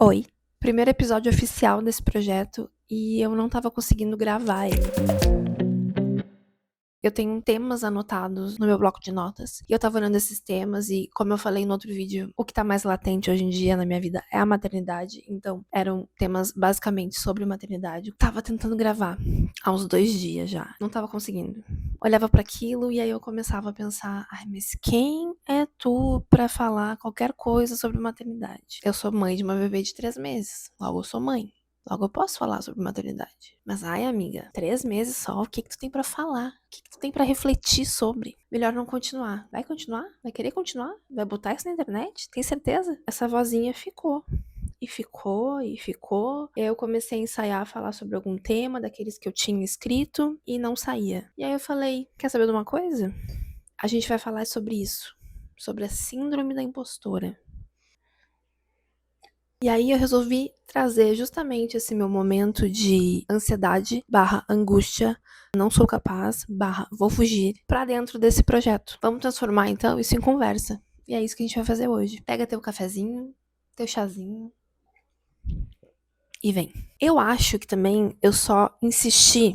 Oi. Primeiro episódio oficial desse projeto e eu não tava conseguindo gravar ele. Eu tenho temas anotados no meu bloco de notas e eu tava olhando esses temas e, como eu falei no outro vídeo, o que tá mais latente hoje em dia na minha vida é a maternidade. Então, eram temas basicamente sobre maternidade. Eu tava tentando gravar há uns 2 dias já. Não tava conseguindo. Olhava pra aquilo e aí eu começava a pensar: ai, mas quem é tu pra falar qualquer coisa sobre maternidade? Eu sou mãe de uma bebê de 3 meses. Logo, eu sou mãe. Logo, eu posso falar sobre maternidade. Mas, ai, amiga, 3 meses só, o que tu tem pra falar? O que tu tem pra refletir sobre? Melhor não continuar. Vai continuar? Vai querer continuar? Vai botar isso na internet? Tem certeza? Essa vozinha ficou. E ficou, e ficou. Eu comecei a ensaiar a falar sobre algum tema daqueles que eu tinha escrito e não saía. E aí eu falei, quer saber de uma coisa? A gente vai falar sobre isso. Sobre a síndrome da impostora. E aí eu resolvi trazer justamente esse meu momento de ansiedade / angústia, não sou capaz / vou fugir, pra dentro desse projeto. Vamos transformar então isso em conversa. E é isso que a gente vai fazer hoje. Pega teu cafezinho, teu chazinho e vem. Eu acho que também eu só insisti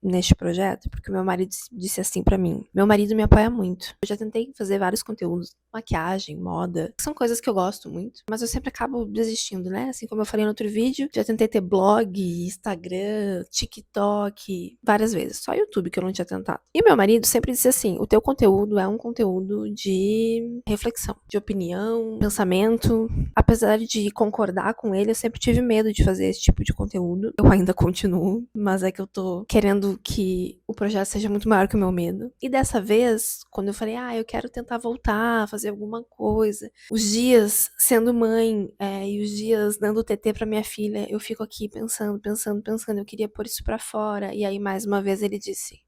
neste projeto porque o meu marido disse assim pra mim. Meu marido me apoia muito. Eu já tentei fazer vários conteúdos, maquiagem, moda, que são coisas que eu gosto muito, mas eu sempre acabo desistindo, né? Assim como eu falei no outro vídeo, já tentei ter blog, Instagram, TikTok, várias vezes, só YouTube que eu não tinha tentado. E meu marido sempre disse assim: o teu conteúdo é um conteúdo de reflexão, de opinião, pensamento. Apesar de concordar com ele, eu sempre tive medo de fazer esse tipo de conteúdo. Eu ainda continuo, mas é que eu tô querendo que o projeto seja muito maior que o meu medo. E dessa vez, quando eu falei, eu quero tentar voltar, fazer alguma coisa. Os dias sendo mãe, e os dias dando TT pra minha filha, eu fico aqui pensando. Eu queria pôr isso pra fora. E aí, mais uma vez, ele disse: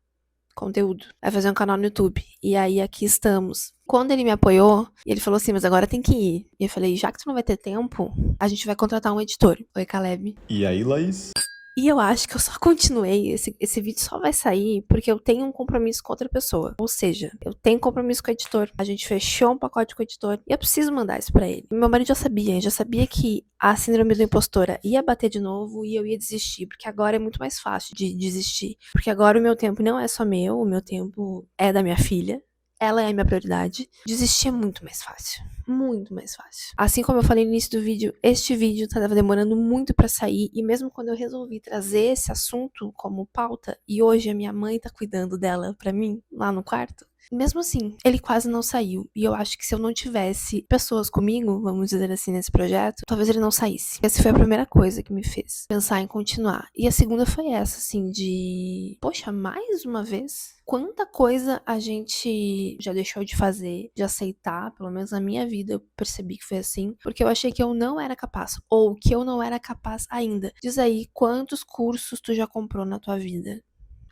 conteúdo. Vai fazer um canal no YouTube. E aí, aqui estamos. Quando ele me apoiou, ele falou assim, mas agora tem que ir. E eu falei, já que tu não vai ter tempo, a gente vai contratar um editor. Oi, Caleb. E aí, Laís? E eu acho que eu só continuei, esse vídeo só vai sair porque eu tenho um compromisso com outra pessoa. Ou seja, eu tenho compromisso com o editor, a gente fechou um pacote com o editor e eu preciso mandar isso pra ele. Meu marido já sabia que a síndrome da impostora ia bater de novo e eu ia desistir, porque agora é muito mais fácil de desistir. Porque agora o meu tempo não é só meu, o meu tempo é da minha filha. Ela é a minha prioridade. Desistir é muito mais fácil. Muito mais fácil. Assim como eu falei no início do vídeo, este vídeo tava demorando muito pra sair. E mesmo quando eu resolvi trazer esse assunto como pauta, e hoje a minha mãe tá cuidando dela pra mim, lá no quarto, mesmo assim, ele quase não saiu. E eu acho que se eu não tivesse pessoas comigo, vamos dizer assim, nesse projeto, talvez ele não saísse. Essa foi a primeira coisa que me fez pensar em continuar. E a segunda foi essa, assim, de... poxa, mais uma vez? Quanta coisa a gente já deixou de fazer, de aceitar, pelo menos na minha vida, eu percebi que foi assim, porque eu achei que eu não era capaz, ou que eu não era capaz ainda. Diz aí, quantos cursos tu já comprou na tua vida?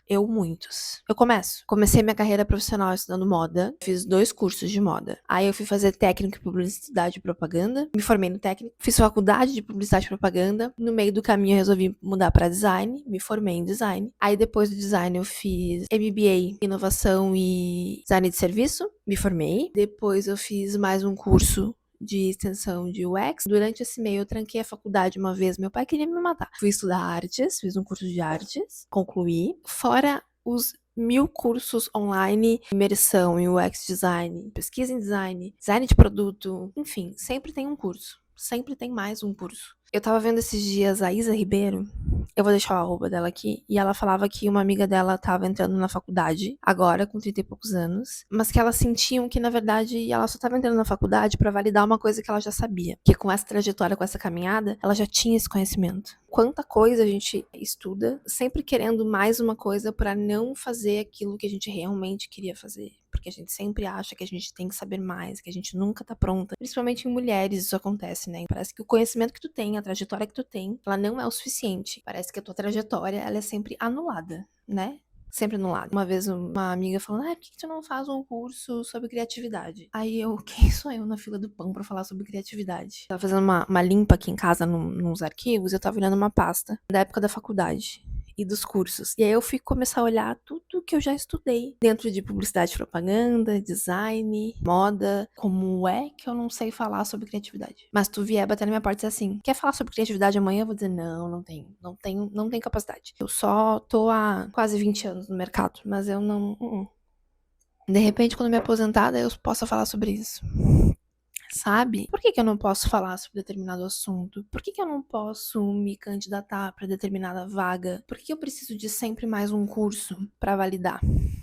Eu, muitos. Eu começo. Comecei minha carreira profissional estudando moda. Fiz 2 cursos de moda. Aí eu fui fazer técnico em publicidade e propaganda. Me formei no técnico. Fiz faculdade de publicidade e propaganda. No meio do caminho eu resolvi mudar para design. Me formei em design. Aí depois do design eu fiz MBA, inovação e design de serviço. Me formei. Depois eu fiz mais um curso de extensão de UX. Durante esse meio, eu tranquei a faculdade uma vez. Meu pai queria me matar. Fui estudar artes, fiz um curso de artes, concluí. Fora os 1000 cursos online, imersão em UX design, pesquisa em design, design de produto, enfim, sempre tem um curso. Sempre tem mais um curso. Eu tava vendo esses dias a Isa Ribeiro, eu vou deixar o arroba dela aqui, e ela falava que uma amiga dela tava entrando na faculdade, agora, com 30 e poucos anos, mas que elas sentiam que, na verdade, ela só tava entrando na faculdade pra validar uma coisa que ela já sabia. Que com essa trajetória, com essa caminhada, ela já tinha esse conhecimento. Quanta coisa a gente estuda, sempre querendo mais uma coisa pra não fazer aquilo que a gente realmente queria fazer. Porque a gente sempre acha que a gente tem que saber mais, que a gente nunca tá pronta. Principalmente em mulheres isso acontece, né? Parece que o conhecimento que tu tem, a trajetória que tu tem, ela não é o suficiente. Parece que a tua trajetória, ela é sempre anulada, né? Sempre anulada. Uma vez uma amiga falou, por que tu não faz um curso sobre criatividade? Aí eu, quem sou eu na fila do pão pra falar sobre criatividade? Tava fazendo uma limpa aqui em casa, nos arquivos, eu tava olhando uma pasta da época da faculdade. e dos cursos. E aí eu fui começar a olhar tudo que eu já estudei dentro de publicidade e propaganda, design, moda. Como é que eu não sei falar sobre criatividade? Mas tu vier bater na minha porta e dizer assim, quer falar sobre criatividade amanhã? Eu vou dizer, não tenho capacidade. Eu só tô há quase 20 anos no mercado, mas eu não. De repente, quando me aposentar, eu posso falar sobre isso. Sabe? Por que eu não posso falar sobre determinado assunto? Por que eu não posso me candidatar para determinada vaga? Por que eu preciso de sempre mais um curso para validar?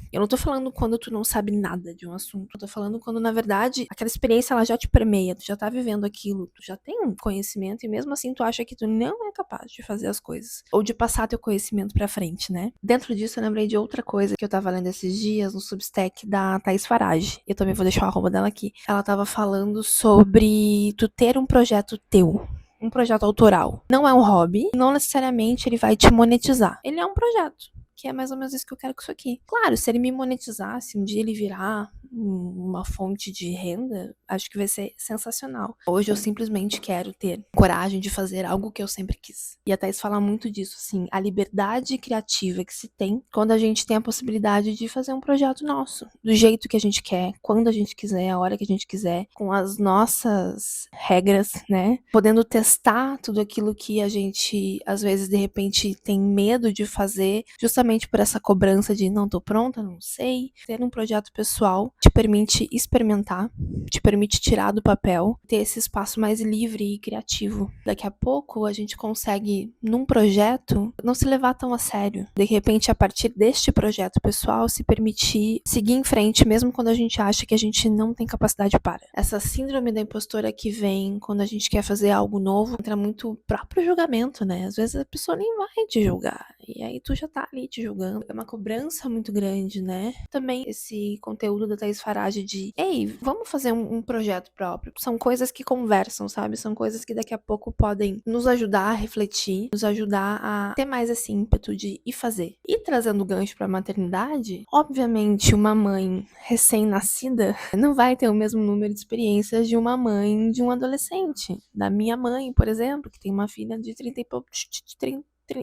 Eu não tô falando quando tu não sabe nada de um assunto. Eu tô falando quando, na verdade, aquela experiência ela já te permeia, tu já tá vivendo aquilo, tu já tem um conhecimento e mesmo assim tu acha que tu não é capaz de fazer as coisas. Ou de passar teu conhecimento pra frente, né? Dentro disso eu lembrei de outra coisa que eu tava lendo esses dias no Substack da Thaís Farage. Eu também vou deixar o arroba dela aqui. Ela tava falando sobre tu ter um projeto teu. Um projeto autoral. Não é um hobby, não necessariamente ele vai te monetizar. Ele é um projeto. Que é mais ou menos isso que eu quero com isso aqui. Claro, se ele me monetizar, se um dia ele virar uma fonte de renda, acho que vai ser sensacional. Hoje eu simplesmente quero ter coragem de fazer algo que eu sempre quis. E a Thaís fala muito disso, assim, a liberdade criativa que se tem quando a gente tem a possibilidade de fazer um projeto nosso, do jeito que a gente quer, quando a gente quiser, a hora que a gente quiser, com as nossas regras, né? Podendo testar tudo aquilo que a gente, às vezes, de repente, tem medo de fazer, justamente por essa cobrança de não tô pronta, não sei. Ter um projeto pessoal te permite experimentar, te permite tirar do papel, ter esse espaço mais livre e criativo. Daqui a pouco a gente consegue, num projeto, não se levar tão a sério. De repente, a partir deste projeto pessoal, se permitir seguir em frente, mesmo quando a gente acha que a gente não tem capacidade para. Essa síndrome da impostora que vem quando a gente quer fazer algo novo, entra muito o próprio julgamento, né? Às vezes a pessoa nem vai te julgar. E aí tu já tá ali te julgando. É uma cobrança muito grande, né? Também esse conteúdo da Thaís Farage de ei, vamos fazer um projeto próprio. São coisas que conversam, sabe? São coisas que daqui a pouco podem nos ajudar a refletir, nos ajudar a ter mais esse ímpeto de ir fazer. E trazendo o gancho pra maternidade, obviamente uma mãe recém-nascida não vai ter o mesmo número de experiências de uma mãe de um adolescente. Da minha mãe, por exemplo, que tem uma filha de 30 e pouco,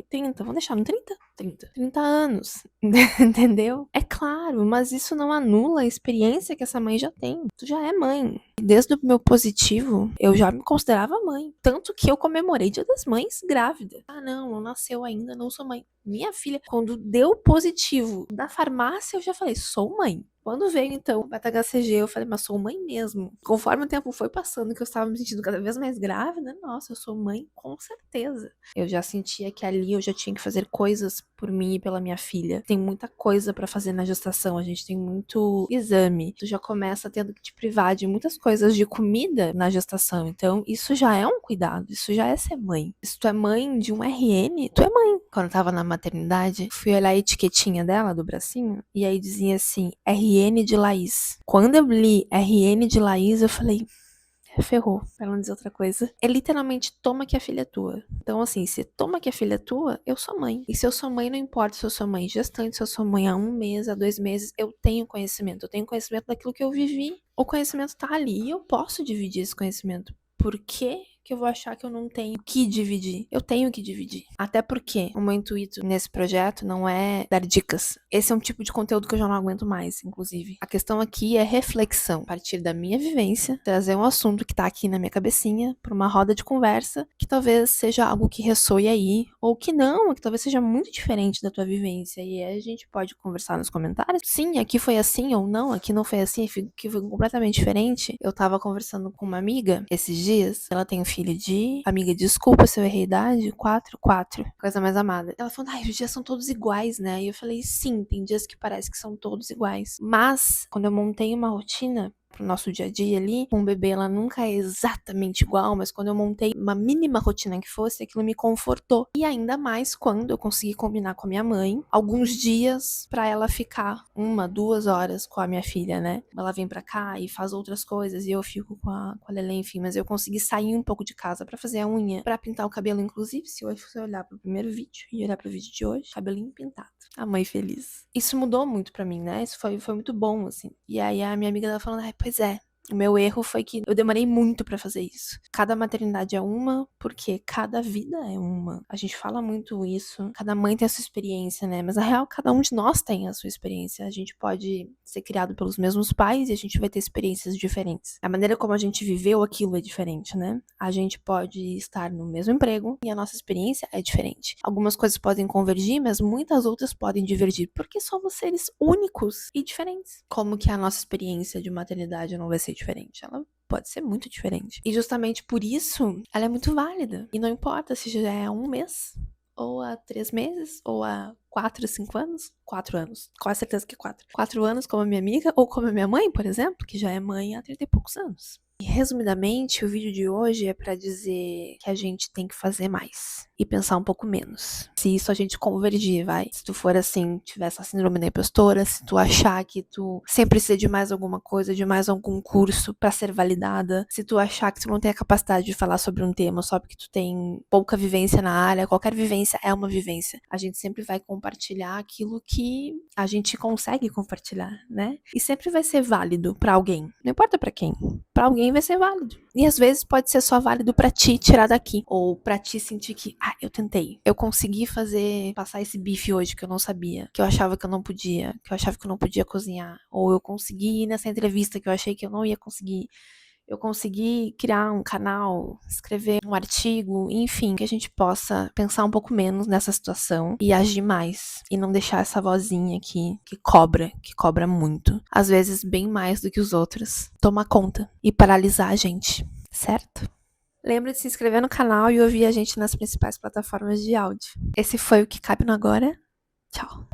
30, vamos deixar no 30? 30 anos, entendeu? É claro, mas isso não anula a experiência que essa mãe já tem. Tu já é mãe. Desde o meu positivo, eu já me considerava mãe. Tanto que eu comemorei Dia das Mães grávida. Ah, não nasceu ainda, não sou mãe. Minha filha, quando deu positivo da farmácia, eu já falei, sou mãe. Quando veio, então, o beta-HCG, eu falei, mas sou mãe mesmo. Conforme o tempo foi passando, que eu estava me sentindo cada vez mais grávida, nossa, eu sou mãe com certeza. Eu já sentia que ali eu já tinha que fazer coisas por mim e pela minha filha. Tem muita coisa pra fazer na gestação, a gente tem muito exame. Tu já começa tendo que te privar de muitas coisas de comida na gestação. Então, isso já é um cuidado, isso já é ser mãe. Se tu é mãe de um RN, tu é mãe. Quando eu tava na maternidade, fui olhar a etiquetinha dela, do bracinho, e aí dizia assim, RN de Laís. Quando eu li RN de Laís, eu falei, ferrou, pra não dizer outra coisa. É literalmente toma que a filha é tua. Então, assim, se toma que a filha é tua, eu sou mãe. E se eu sou mãe, não importa se eu sou mãe gestante, se eu sou mãe há 1 mês, há 2 meses, eu tenho conhecimento. Eu tenho conhecimento daquilo que eu vivi. O conhecimento tá ali e eu posso dividir esse conhecimento. Por quê que eu vou achar que eu não tenho que dividir? Eu tenho que dividir. Até porque o meu intuito nesse projeto não é dar dicas. Esse é um tipo de conteúdo que eu já não aguento mais, inclusive. A questão aqui é reflexão. A partir da minha vivência, trazer um assunto que tá aqui na minha cabecinha pra uma roda de conversa, que talvez seja algo que ressoe aí, ou que não, que talvez seja muito diferente da tua vivência. E aí a gente pode conversar nos comentários. Sim, aqui foi assim ou não, aqui não foi assim, aqui foi completamente diferente. Eu tava conversando com uma amiga esses dias, ela tem um filho de... Amiga, desculpa se eu errei a idade, 4, coisa mais amada. Ela falou, ai, os dias são todos iguais, né? E eu falei, sim, tem dias que parece que são todos iguais. Mas, quando eu montei uma rotina pro nosso dia a dia ali, com o bebê ela nunca é exatamente igual, mas quando eu montei uma mínima rotina que fosse, aquilo me confortou. E ainda mais quando eu consegui combinar com a minha mãe alguns dias pra ela ficar 1, 2 horas com a minha filha, né? Ela vem pra cá e faz outras coisas e eu fico com a Lelê, enfim, mas eu consegui sair um pouco de casa pra fazer a unha, pra pintar o cabelo, inclusive, se você olhar pro primeiro vídeo e olhar pro vídeo de hoje, cabelinho pintado. A mãe feliz. Isso mudou muito pra mim, né? Isso foi muito bom, assim. E aí a minha amiga tava falando, ai, pois é, O meu erro foi que eu demorei muito pra fazer isso. Cada maternidade é uma, porque cada vida é uma. A gente fala muito isso. Cada mãe tem a sua experiência, né? Mas na real, cada um de nós tem a sua experiência. A gente pode ser criado pelos mesmos pais e a gente vai ter experiências diferentes. A maneira como a gente viveu aquilo é diferente, né? A gente pode estar no mesmo emprego e a nossa experiência é diferente. Algumas coisas podem convergir, mas muitas outras podem divergir, porque somos seres únicos e diferentes. Como que a nossa experiência de maternidade não vai ser diferente? Ela pode ser muito diferente. E justamente por isso, ela é muito válida. E não importa se já é há 1 mês, ou há 3 meses, ou há 4, 5 anos. 4 anos. Quase certeza que é 4. 4 anos como a minha amiga, ou como a minha mãe, por exemplo, que já é mãe há 30 e poucos anos. E resumidamente, o vídeo de hoje é pra dizer que a gente tem que fazer mais e pensar um pouco menos. Se isso a gente convergir, vai. Se tu for assim, tiver essa síndrome da impostora, se tu achar que tu sempre precisa de mais alguma coisa, de mais algum curso pra ser validada, se tu achar que tu não tem a capacidade de falar sobre um tema só porque tu tem pouca vivência na área, qualquer vivência é uma vivência. A gente sempre vai compartilhar aquilo que a gente consegue compartilhar, né? E sempre vai ser válido pra alguém. Não importa pra quem. Pra alguém vai ser válido. E às vezes pode ser só válido pra ti tirar daqui. Ou pra ti sentir que, eu tentei. Eu consegui passar esse bife hoje que eu não sabia. Que eu achava que eu não podia. Que eu achava que eu não podia cozinhar. Ou eu consegui ir nessa entrevista que eu achei que eu não ia conseguir. Eu consegui criar um canal, escrever um artigo, enfim, que a gente possa pensar um pouco menos nessa situação e agir mais. E não deixar essa vozinha aqui que cobra muito. Às vezes bem mais do que os outros. Tomar conta e paralisar a gente, certo? Lembra de se inscrever no canal e ouvir a gente nas principais plataformas de áudio. Esse foi o que cabe no agora. Tchau.